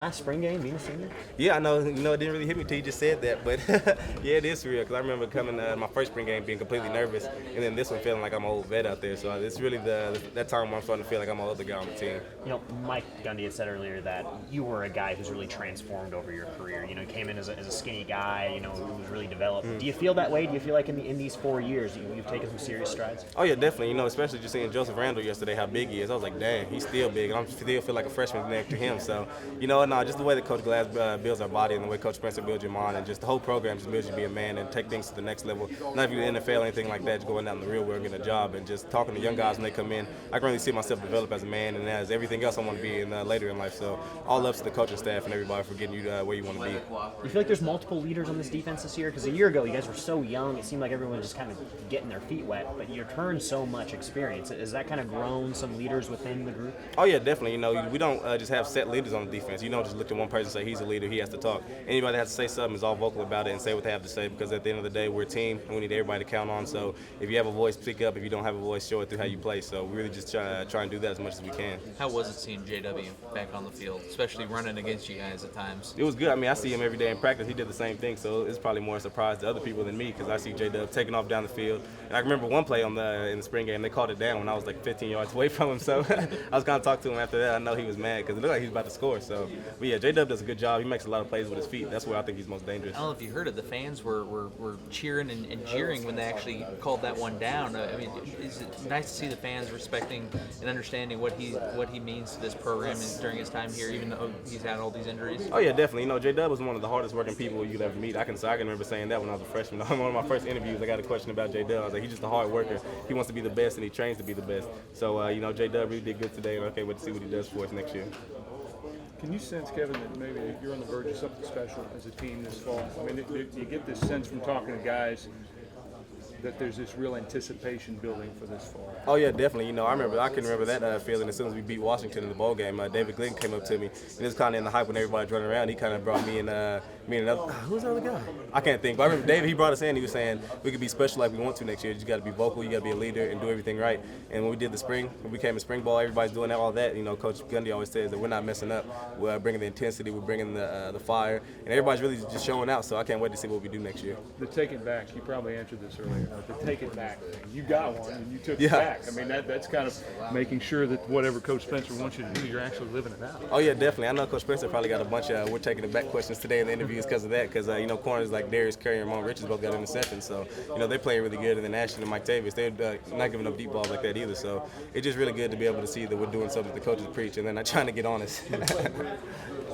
Last spring game, being a senior? Yeah, I know. It didn't really hit me till you just said that, but yeah, it is real. Because I remember coming my first spring game being completely nervous, and then this one feeling like I'm an old vet out there. So it's really that time where I'm starting to feel like I'm an older guy on the team. Mike Gundy had said earlier that you were a guy who's really transformed over your career. You came in as a skinny guy, who was really developed. Do you feel that way? Do you feel like in these 4 years you've taken some serious strides? Oh yeah, definitely. Especially just seeing Joseph Randall yesterday, how big he is. I was like, dang, he's still big, and I still feel like a freshman next to him. So just the way that Coach Glass builds our body and the way Coach Spencer builds your mind and just the whole program just builds you to be a man and take things to the next level. Not if you're in the NFL or anything like that, just going out in the real world, getting a job and just talking to young guys when they come in. I can really see myself develop as a man and as everything else I want to be in later in life. So all ups to the coaching staff and everybody for getting you where you want to be. You feel like there's multiple leaders on this defense this year? Because a year ago you guys were so young, it seemed like everyone was just kind of getting their feet wet, but you turned so much experience. Has that kind of grown some leaders within the group? Oh yeah, definitely. We don't just have set leaders on the defense. You don't just look at one person and say he's a leader, he has to talk. Anybody that has to say something is all vocal about it and say what they have to say, because at the end of the day, we're a team and we need everybody to count on. So if you have a voice, speak up. If you don't have a voice, show it through how you play. So we really just try and do that as much as we can. How was it seeing JW back on the field, especially running against you guys at times? It was good. I see him every day in practice. He did the same thing, so it's probably more a surprise to other people than me because I see J-Dub taking off down the field. And I remember one play in the spring game, they called it down when I was like 15 yards away from him. So I was going to talk to him after that. I know he was mad because it looked like he was about to score. But yeah, J-Dub does a good job. He makes a lot of plays with his feet. That's where I think he's most dangerous. I don't know if you heard it. The fans were cheering and jeering when they actually called that one down. Is it nice to see the fans respecting and understanding what he means to this program and during his time here, even though he's had all these injuries? Oh yeah, definitely. J-Dub was one of the hardest working people you could ever meet. I can remember saying that when I was a freshman. On one of my first interviews, I got a question about J-Dub. I was like, he's just a hard worker. He wants to be the best and he trains to be the best. So J-Dub really did good today, and I can't wait to see what he does for us next year. Can you sense, Kevin, that maybe you're on the verge of something special as a team this fall? Do you get this sense from talking to guys that there's this real anticipation building for this fall? Oh yeah, definitely. I can remember that feeling as soon as we beat Washington in the bowl game. David Glenn came up to me, and it was kind of in the hype when everybody's running around. He kind of brought me and another. Who's the other guy? I can't think. But I remember David. He brought us in. He was saying we could be special like we want to next year. You got to be vocal. You got to be a leader and do everything right. And when we did the spring, when we came in spring ball, everybody's doing all that. Coach Gundy always says that we're not messing up. We're bringing the intensity. We're bringing the fire, and everybody's really just showing out. So I can't wait to see what we do next year. The take it back. You probably answered this earlier. The take it back thing. You got one and you took it back. That's kind of making sure that whatever Coach Spencer wants you to do, you're actually living it out. Oh yeah, definitely. I know Coach Spencer probably got a bunch of we're taking it back questions today in the interviews because of that. Because corners like Darius Curry and Ramon Richards both got interceptions, so they're playing really good. And then Ashton and Mike Tavis, they're not giving up deep balls like that either. So it's just really good to be able to see that we're doing something that the coaches preach and they're not trying to get honest.